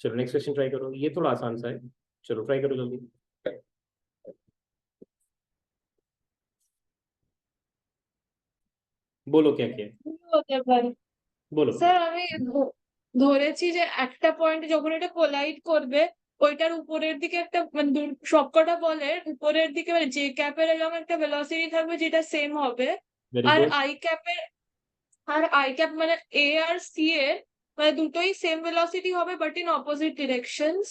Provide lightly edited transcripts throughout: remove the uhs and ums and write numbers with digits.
चलो next question try करो, ये थोड़ा आसान सा है, चलो ट्राई करो जल्दी। বলো কে কে, হতে পারে। বলো। স্যার আমি ধরেছি যে একটা পয়েন্ট যখন এটা কোলাইড করবে, ওইটার উপরের দিকে একটা মানে সবকটা বলের উপরের দিকে মানে জে ক্যাপের এরকম একটা ভেলোসিটি থাকবে যেটা সেম হবে। ভেরি আর গুড। আই ক্যাপের আর আই ক্যাপ মানে এ আর সি এর মানে দুটোই সেম ভেলোসিটি হবে but in opposite directions.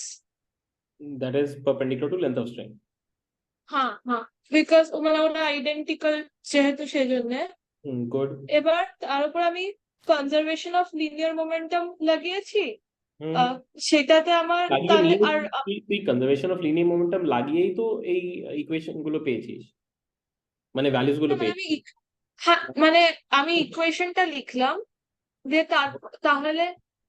That is perpendicular to length of string. হ্যাঁ হ্যাঁ, বিকজ মানে ওরা আইডেন্টিক্যাল যেহেতু সেজন্য। গুড। এবার তার উপর আমি কনজারভেশন অফ লিনিয়ার মোমেন্টাম লাগিয়েছি। হুম। সেটাতে আমার লাগিয়ে তাহলে নিয়ে আর তুই কনজারভেশন অফ লিনিয়ার মোমেন্টাম লাগিয়েই তো এই ইকুয়েশন গুলো পেয়েছিস, মানে ভ্যালুস গুলো না, মানে আমি পেয়েছিস। হ্যাঁ মানে আমি ইকুয়েশনটা লিখলাম যে তাহলে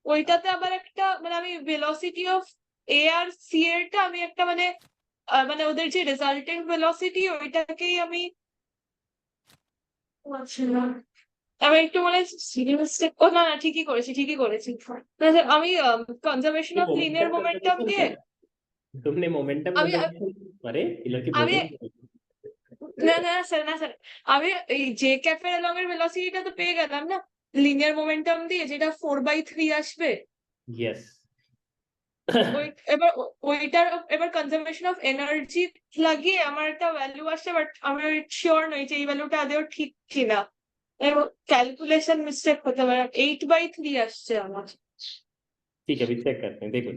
ওইটাতে আবার একটা মানে আমি ভেলোসিটি অফ এ আর সি এরটা আমি একটা মানে মানে ওদের যে রেজাল্টেন্ট ভেলোসিটি ওইটাকেই আমি আচ্ছা না, আমি একটু মানে মিস্টেক ও না না ঠিকই করেছি না, যে আমি conservation of linear momentum momentum conservation দিয়ে किया, तुमने मोमेंटम আমি कंजर्वेशन, अरे ये लड़की আমি बोले। না না স্যার না স্যার, আমি এই জে ক্যাফের লং এর ভেলোসিটিটা তো পেয়ে গেলাম না লিনিয়ার মোমেন্টাম দিয়ে, যেটা 4/3 আসবে। यस। ওই এবার ওইটার এবার কনজারভেশন অফ এনার্জি লাগিয়ে আমার একটা ভ্যালু আসছে, বাট আমি শিওর নই যে এই ভ্যালুটা আদৌ ঠিক কিনা, ক্যালকুলেশন মিস্টেক হতে পারে। 8/3 আসছে আমার। ठीक है, अभी चेक करते हैं, देखो।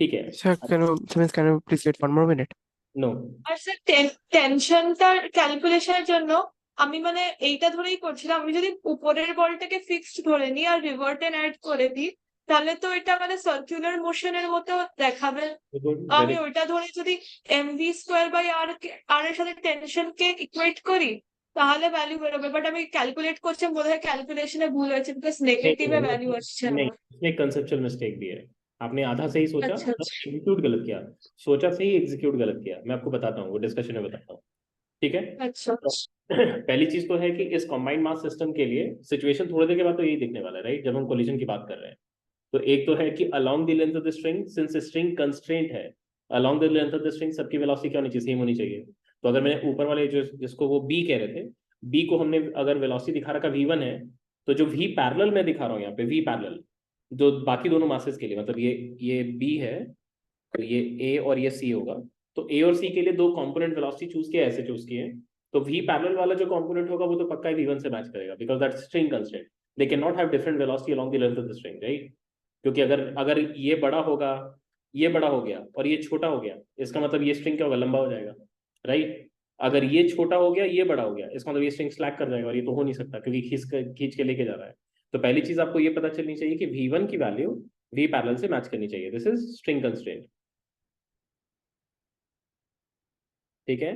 ठीक है। Sir, can you please wait 1 more minute? No. R sir টেনশনটার ক্যালকুলেশনের জন্য আমি মানে এইটা ধরেই করছিলাম, আমি যদি উপরের বলটাকে ফিক্সড ধরে নিই আর রিভার্টেন অ্যাড করে দিই তাহলে তো এটা মানে সার্কুলার মোশনের মতো দেখাবে। गुड, আমি वेरी। ওইটা ধরে যদি mv² আর এর সাথে টেনশনকে ইকুয়েট করি তাহলে ভ্যালু বেরোবে, বাট আমি ক্যালকুলেট করছি বোধহয় ক্যালকুলেশনে ভুল হয়েছে বিকজ नहीं নেগেটিভে नहीं ভ্যালু আসছে नहीं, আমার। इसमें कंसेप्चुअल मिस्टेक भी है। आपने आधा सही सोचा, আচ্ছা আচ্ছা एग्जीक्यूट गलत किया। सोचा सही, एग्जीक्यूट गलत किया। मैं आपको बताता हूँ, वो डिस्कशन में बताता हूँ। ठीक है। আচ্ছা तो पहली चीज तो है कि इस कंबाइंड मास सिस्टम के लिए सिचुएशन थोड़ी देर के बाद तो यही दिखने वाला है, राइट, जब हम कोलिजन की बात कर रहे हैं। तो एक तो है कि along the length of the string, since string constraint है, along the length of the string सबकी वेलोसिटी क्या होनी चाहिए, सेम होनी चाहिए। तो अगर मैंने ऊपर वाले जो जिसको वो बी कह रहे थे, बी को हमने अगर वेलोसिटी दिखा रखा v1 है, तो जो v पैरेलल मैं दिखा रहा हूँ यहाँ पे, v पैरेलल जो बाकी दोनों मासेस के लिए, मतलब ये b है, तो ये a और ये c होगा। तो a और c के लिए दो कंपोनेंट वेलोसिटी चूज किया, ऐसे चूज किए। तो v पैरेलल वाला जो कंपोनेंट होगा वो तो पक्का ही v1 से मैच करेगा, because that string constraint, they can not have different velocity along the length of the string, right. क्योंकि अगर अगर ये बड़ा होगा, ये बड़ा हो गया और ये छोटा हो गया, इसका मतलब ये स्ट्रिंग क्या होगा, लंबा हो जाएगा, राइट। अगर ये छोटा हो गया, ये बड़ा हो गया, इसका मतलब ये स्ट्रिंग स्लैक कर जाएगा, और ये तो हो नहीं सकता क्योंकि खींच के लेके जा रहा है। तो पहली चीज आपको ये पता चलनी चाहिए कि v1 की वैल्यू v पैरेलल से मैच करनी चाहिए, दिस इज स्ट्रिंग कंस्ट्रेंट। ठीक है।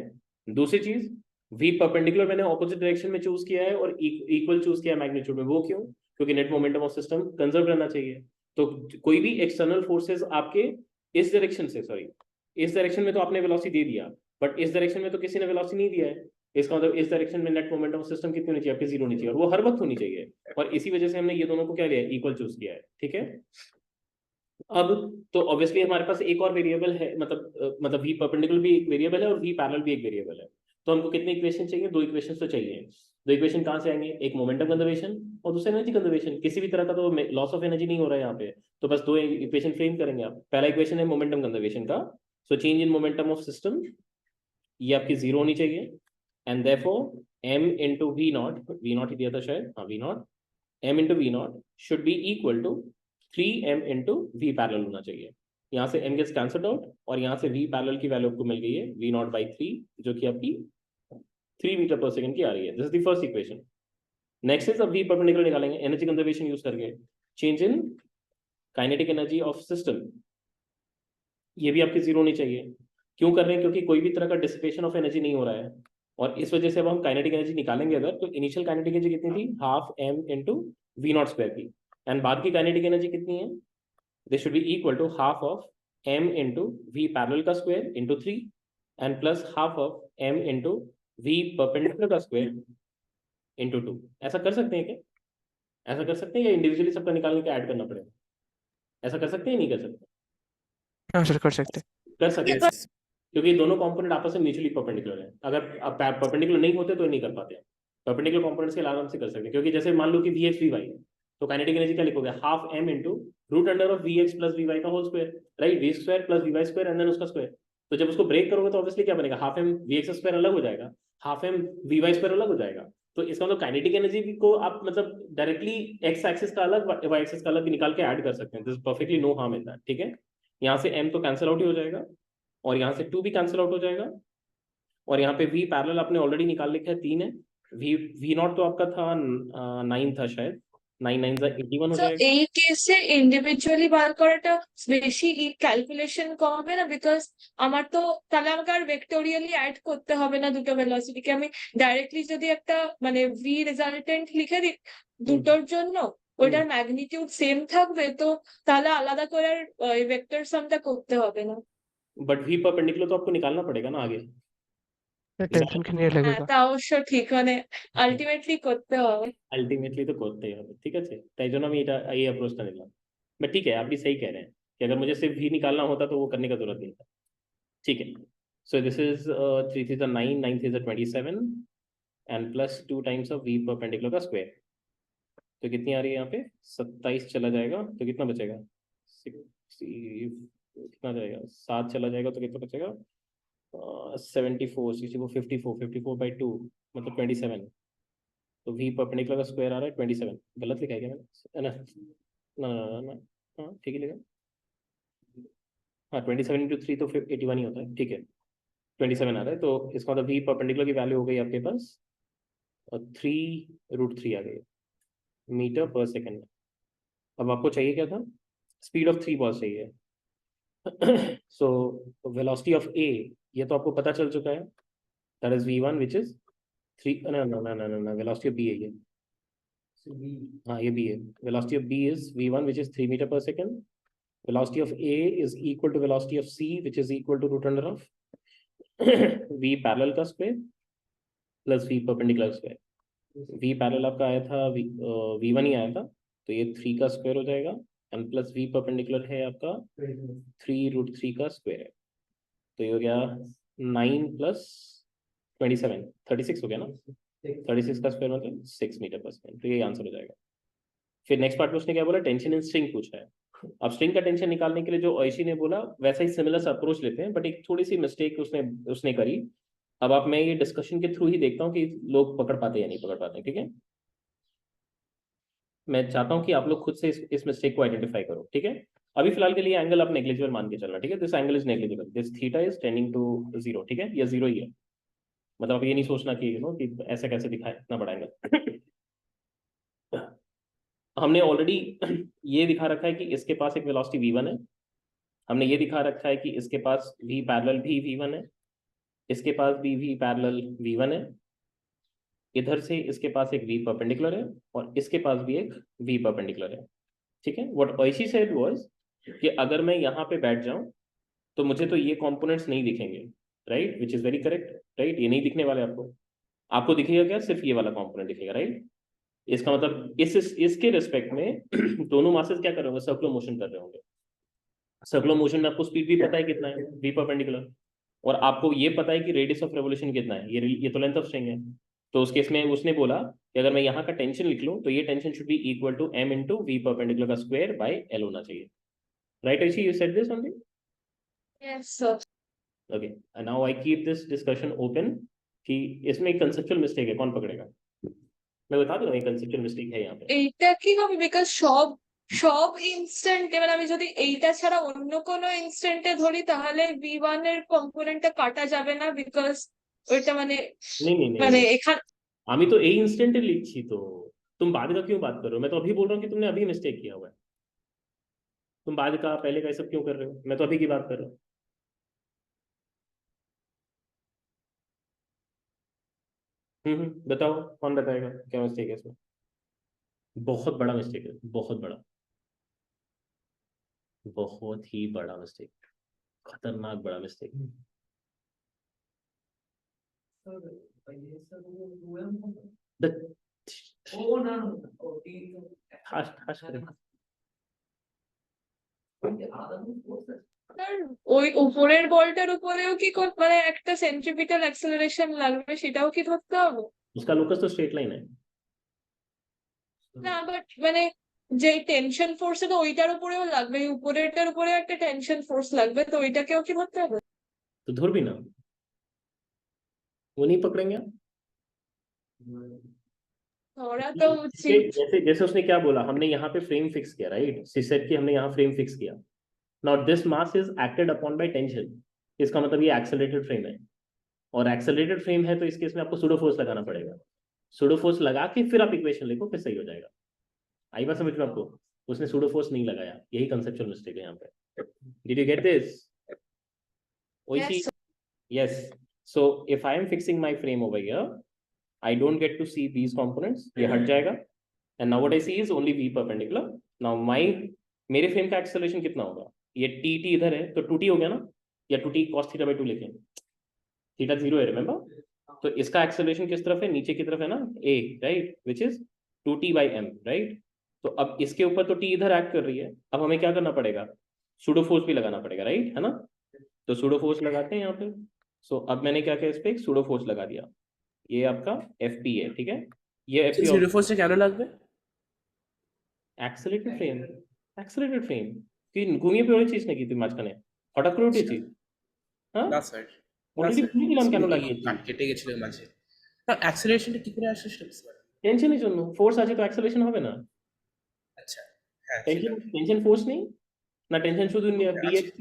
दूसरी चीज, v परपेंडिकुलर मैंने ऑपोजिट डायरेक्शन में चूज किया है और इक्वल चूज किया है मैग्नीट्यूड में, वो क्यों, क्योंकि net momentum of system conserve रहना चाहिए। तो कोई भी एक्सटर्नल फोर्सेस आपके इस डायरेक्शन से, सॉरी, इस डायरेक्शन में तो आपने वेलोसिटी दे दिया, बट इस डायरेक्शन में तो किसी ने वेलोसिटी नहीं दिया है। इसका मतलब इस डायरेक्शन में नेट मोमेंटम ऑफ सिस्टम कितनी होनी चाहिए आपकी, जीरो होनी चाहिए, और वो हर वक्त होनी चाहिए। और इसी वजह से हमने ये दोनों को क्या लिया है, इक्वल चूज किया है। ठीक है। अब तो ऑब्वियसली हमारे पास एक और वेरिएबल है, मतलब v परपेंडिकुलर भी एक वेरिएबल है और v पैरेलल भी एक वेरिएबल है। तो हमको कितने इक्वेशन चाहिए, दो इक्वेशन तो चाहिए। दो इक्वेशन कहाँ से आएंगे, एक मोमेंटम कंजर्वेशन और दूसरा एनर्जी कंजर्वेशन। किसी भी तरह का तो लॉस ऑफ एनर्जी नहीं हो रहा है यहाँ पे, तो बस दो इक्वेशन फ्रेम करेंगे आप। पहला इक्वेशन है मोमेंटम कंजर्वेशन का, so change in momentum of system, ये आपकी जीरो होनी चाहिए। And therefore m into v not ही दिया था शायद, हाँ v not, m into v not should be equal to 3m into V parallel होना चाहिए। यहाँ से m गेट्स कैंसल्ड आउट और यहाँ से v पैरेलल की वैल्यू आपको मिल गई है v0/3, जो कि आपकी 3 मीटर पर सेकंड की आ रही है। This is the first equation. Next is अब v परपेंडिकुलर निकालेंगे एनर्जी कंजर्वेशन यूज करके, change in kinetic energy of system, ये भी आपकी जीरो होनी चाहिए। क्यों कर रहे हैं, क्योंकि कोई भी तरह का डिसिपेशन ऑफ एनर्जी नहीं हो रहा है, और इस वजह से अब हम काइनेटिक एनर्जी निकालेंगे अगर, तो इनिशियल काइनेटिक एनर्जी कितनी थी, हाफ m इंटू v0² की, एंड बाद की काइनेटिक एनर्जी कितनी है, this should be equal to half of m into v parallel का square into 3 and plus half of m into v perpendicular का square into 2। ऐसा कर सकते हैं क्या, ऐसा कर सकते हैं या इंडिविजुअली सबका निकाल के ऐड करना पड़ेगा, ऐसा कर सकते हैं नहीं कर सकते, हाँ सर, कर सकते हैं। कर सकते हैं क्योंकि दोनों कंपोनेंट आपस में म्यूचुअली परपेंडिकुलर है। अगर परपेंडिकुलर नहीं होते तो नहीं कर पाते। परपेंडिकुलर कंपोनेंट्स के आराम से कर सकते हैं, क्योंकि जैसे मान लो कि वी एक्स वी वाई है, तो काइनेटिक एनर्जी क्या लिखोगे, half m into root under of v x plus v y का whole square, right, v square plus v y square and then उसका स्क्वायर। तो जब उसको ब्रेक करोगे तो ऑब्वियसली क्या बनेगा, half m v x square अलग हो जाएगा, half m v y square अलग हो जाएगा। तो इसका मतलब काइनेटिक एनर्जी को आप मतलब डायरेक्टली एक्स एक्सिस का अलग वाई एक्सिस का अलग भी निकाल के ऐड कर सकते हैं। This perfectly no harm in that, ठीक है। यहाँ से एम तो कैंसिल आउट ही हो जाएगा, और यहाँ से 2 भी कैंसिल आउट हो जाएगा, और यहाँ पे v पैरेलल आपने ऑलरेडी निकाल लिखा है 3 है, v नॉट तो आपका था 9 था शायद, 9 9 81 हो তো जाएगा। এই কেসে ইন্ডিভিজুয়ালি বার করাটা বেশি ক্যালকুলেশন কম হবে না, বিকজ আমার তো তাহলে আমাকে আর ভেক্টোরিয়ালি অ্যাড করতে হবে না দুটো ভেলোসিটিকে। আমি ডাইরেক্টলি যদি একটা মানে ভি রেজাল্টেন্ট লিখে দিই দুটোর জন্য, ওটার ম্যাগনিটিউড সেম থাকবে, তো তাহলে আলাদা করে আর ভেক্টর সামটা করতে হবে না। बट v परपेंडिकुलर तो आपको निकालना पड़ेगा ना आगे। টেনশন কি নিয়ে হ্যাঁ, লাগবে? তা অবশ্য ঠিক, মানে আলটিমেটলি করতে হবে। अल्टीमेटली तो करते ही হবে, ঠিক আছে, তাই জন্য আমি এটা এই अप्रोचটা নিলাম। बट ठीक है, आप भी सही कह रहे हैं कि अगर मुझे सिर्फ v निकालना होता तो वो करने का जरूरत नहीं था। ठीक है, so this is 3 3 9 9 3 27 and plus 2 times of v perpendicular का स्क्वायर। तो कितनी आ रही है यहाँ पे, 27 चला जाएगा तो कितना बचेगा, कितना जाएगा, 7 चला जाएगा तो कितना बचेगा, 74 64 54 54 बाई 2 मतलब 27। तो v परपेंडिकुलर का स्क्वायर आ रहा है 27। गलत लिखा है क्या मैंने, ना ना ना ना, हाँ ठीक है लिखा, हाँ 27 इंटू 3 तो फिर 81 ही होता है, ठीक है 27 आ रहा है। तो इसका मतलब v परपेंडिकुलर की वैल्यू हो गई आपके पास 3√3 आ गई मीटर पर सेकेंड। अब आपको चाहिए क्या था, स्पीड ऑफ 3 बॉल चाहिए। सो वेलोसिटी ऑफ ए, ये तो आपको पता चल चुका है, that is v1 which is 3, ना ना ना ना ना, वेलोसिटी ऑफ बी है ये, हाँ ये बी है। Velocity of B is v1 which is 3 metre per second. Velocity of A is equal to velocity of C which is equal to root under of v parallel का square plus v perpendicular square. v parallel आपका आया था v1 ही आया था, तो ये 3 का square हो जाएगा एंड प्लस v परपेंडिकुलर है आपका 3√3 का स्क्वायर है। तो ये हो गया 9 प्लस 27 36 हो गया ना, 36 का स्क्वायर मतलब 6 मीटर पर सेकेंड। तो ये आंसर हो जाएगा। फिर नेक्स्ट पार्ट में उसने क्या बोला, टेंशन इन स्ट्रिंग पूछा है। अब स्ट्रिंग का टेंशन निकालने के लिए जो ऐशी ने बोला वैसा ही सिमिलर सा अप्रोच लेते हैं, बट एक थोड़ी सी मिस्टेक उसने करी। अब आप मैं ये डिस्कशन के थ्रू ही देखता हूँ कि लोग पकड़ पाते या नहीं पकड़ पाते, ठीक है। मैं चाहता हूँ कि आप लोग खुद से इस मिस्टेक को आइडेंटिफाई करो, ठीक है। अभी फिलहाल के लिए एंगल आप नेग्लिजिबल मान के चलना, ठीक है। This angle is negligible, this theta is tending to 0, ठीक है, या 0 ही है। मतलब आप ये नहीं सोचना कि कि ऐसा कैसे दिखाए इतना बड़ा एंगल। हमने ऑलरेडी ये दिखा रखा है कि इसके पास एक वेलोसिटी v1 है, हमने ये दिखा रखा है कि इसके पास v पैरेलल भी v1 है, इसके पास भी v पैरेलल v1 है, इधर से इसके पास एक v परपेंडिकुलर है और इसके पास भी एक v परपेंडिकुलर है, ठीक है। व्हाट ऐशी सेड वाज कि अगर मैं यहाँ पे बैठ जाऊं तो मुझे तो ये कंपोनेंट्स नहीं दिखेंगे, right, which is very correct, right, ये नहीं दिखने वाले आपको। आपको दिखेगा क्या, सिर्फ ये वाला कंपोनेंट दिखेगा, राइट। इसका मतलब इसके रिस्पेक्ट में दोनों मासेस क्या कर रहे होंगे, सर्कुलर मोशन कर रहे होंगे। सर्कुलर मोशन में आपको स्पीड भी पता है कितना है, v परपेंडिकुलर, और आपको ये पता है कि रेडियस ऑफ रेवोल्यूशन कितना है, ये तो लेंथ ऑफ स्ट्रिंग है। तो उस केस में उसने बोला कि अगर मैं यहाँ का टेंशन लिख लूँ तो ये tension should be equal to m into V perpendicular का स्क्वायर बाय l होना चाहिए, right. As you said this only, yes sir. Okay, and now I keep this discussion open कि इसमें एक कंसेप्चुअल मिस्टेक है, कौन पकड़ेगा। मैं बता दूँ एक कंसेप्चुअल मिस्टेक है यहाँ पे। এইটা কি হবে, বিকজ সব সব ইনস্ট্যান্টে, মানে আমি যদি এইটা ছাড়া অন্য কোনো ইনস্ট্যান্টে ধরি তাহলে v1 এর কম্পোনেন্টটা কাটা যাবে না, বিকজ ওইটা মানে नहीं नहीं नहीं মানে नहीं, এখান আমি তো এই इंस्टेंट लिखी, तो तुम बाद का क्यों बात कर रहे हो। मैं तो अभी बोल रहा हूँ कि तुमने अभी मिस्टेक किया हुआ है, तुम बाद का पहले का ये सब क्यों कर रहे हो, मैं तो अभी की बात कर रहा हूँ। बताओ कौन बताएगा क्या मिस्टेक है इसमें। बहुत बड़ा मिस्टेक है, बहुत बड़ा, बहुत ही बड़ा मिस्टेक, खतरनाक बड़ा मिस्टेक। আর ওই উপরের বলটার উপরেও কি মানে একটা সেন্ট্রিপিটাল অ্যাক্সেলারেশন লাগবে, সেটাও কি ধরতে হবে? उसका लोकस तो स्ट्रेट लाइन है। না বাট মানে যে টেনশন ফোর্স আছে ওইটার উপরেও লাগবে, এই উপরেরটার উপরেও একটা টেনশন ফোর্স লাগবে, তো ওইটাকেও কি ধরতে হবে? तो धुर भी ना, वो नहीं पकड़ेंगे आप। ধরা তো जैसे উচিত। जैसे जैसे उसने क्या बोला, हमने यहाँ पे फ्रेम फिक्स किया, राइट, सेट की हमने यहाँ फ्रेम फिक्स किया। Now this mass is acted upon by tension, इसका मतलब ये एक्सेलरेटेड फ्रेम है, और एक्सेलरेटेड फ्रेम है तो इस केस में आपको सूडो फोर्स लगाना पड़ेगा। सूडो फोर्स लगा के फिर आप इक्वेशन लिखो, फिर सही हो जाएगा। आई बात समझ में आपको? उसने सूडो फोर्स नहीं लगाया, यही कंसेप्चुअल मिस्टेक है यहाँ पे। Did you get this? Yes. Yes. So if I am fixing my frame over here, I don't get to see these components, ये हट जाएगा, and now what I see is only v perpendicular. Now मेरे frame का acceleration कितना होगा? ये t इधर है तो 2t हो गया ना, या 2t cos थीटा बाई 2 लिखें, थीटा 0 है, रिमेंबर? तो इसका एक्सेलरेशन किस तरफ है? नीचे की तरफ है ना, a, right, which is 2t by m, right. तो अब इसके ऊपर तो t इधर एक्ट कर रही है, अब हमें क्या करना पड़ेगा? सूडो फोर्स भी लगाना पड़ेगा, राइट, है ना? तो सूडो फोर्स लगाते हैं यहाँ पे। सो अब मैंने क्या किया, इस पे एक सूडो फोर्स लगा दिया, ये आपका एफपी है, ठीक है। ये एफपी জিরো ফোর্সে কেন লাগবে? एक्सेलरेटेड फ्रेम, एक्सेलरेटेड फ्रेम কি ঘুমিয়ে পড়েছিস নাকি তুই মাঝখানে, হঠাৎ করে উঠেছিস? হ্যাঁ, না স্যার, অলরেডি ঘুমিয়ে দিলাম, কেন লাগিয়েছিস? কাট কেটে গেছিল মাঝে। না অ্যাক্সেলারেশনটা কি করে আসে সেটা বুঝতে পারলাম না। টেনশনের জন্য, ফোর্স আছে তো অ্যাক্সেলারেশন হবে না। আচ্ছা হ্যাঁ টেনশন, সেটা। টেনশন ফোর্স নেই না, টেনশন শুধু বি আচ্ছা। এক্স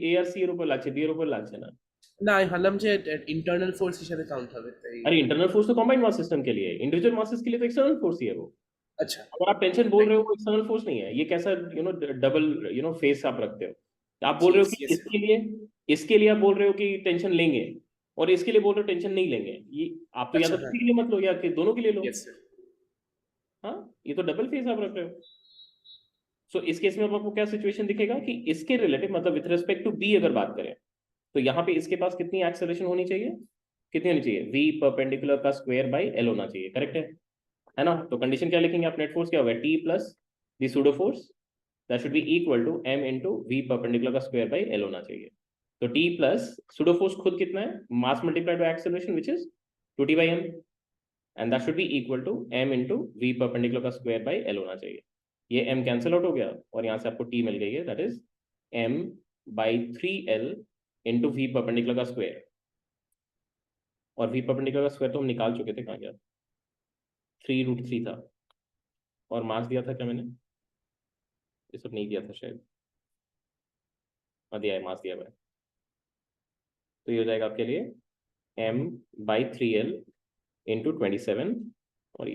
এ আর সি এর উপর লাগছে, বি এর উপর লাগছে না। না আমি ভাবলাম যে ইন্টারনাল ফোর্স হিসেবে কাউন্ট হবে তাই। अरे इंटरनल फोर्स तो कॉम्बाइंड मास सिस्टम के लिए है, इंडिविजुअल मासेस के लिए तो एक्सटर्नल फोर्स ही है वो। अच्छा अगर आप टेंशन बोल रहे हो वो एक्सटर्नल फोर्स नहीं है, ये कैसा डबल फेस आप रखते हो। आप बोल रहे हो कि Yes, इसके लिए आप बोल रहे हो कि टेंशन लेंगे, और इसके लिए बोल रहे हो टेंशन नहीं लेंगे। ये आप तो या तो अच्छा, किसी के लिए मत लो या कि दोनों के लिए लो। Yes sir. हाँ, ये तो डबल फेस आप रख रहे हो। सो इस केस में अब आपको क्या सिचुएशन दिखेगा कि इसके रिलेटिव, मतलब विथ रिस्पेक्ट टू बी अगर बात करें, तो यहाँ पे इसके पास कितनी एक्सेलरेशन होनी चाहिए, कितनी होनी चाहिए? v परपेंडिकुलर का स्क्वायर बाई l होना चाहिए, करेक्ट है ना? तो कंडीशन क्या लिखेंगे आप? नेट फोर्स क्या होगा? t plus the pseudo force, that should be equal to m into v perpendicular का स्क्वायर बाई l होना चाहिए। तो t प्लस सूडो फोर्स खुद कितना है? Mass multiplied by acceleration which is 2t by m, and that should be equal to m into v perpendicular का square by l होना चाहिए। ये m कैंसिल आउट हो गया और यहाँ से आपको t मिल गई है, that is m by 3l into V perpendicular का स्क्वायर, और वी परपेंडिकुलर का स्क्वायर तो हम निकाल चुके थे, कहाँ गया? 3√3 था, और मास दिया था क्या मैंने? ये सब नहीं दिया था शायद, दिया है, मास दिया हुआ है। तो ये हो जाएगा आपके लिए m बाई 3l इंटू 27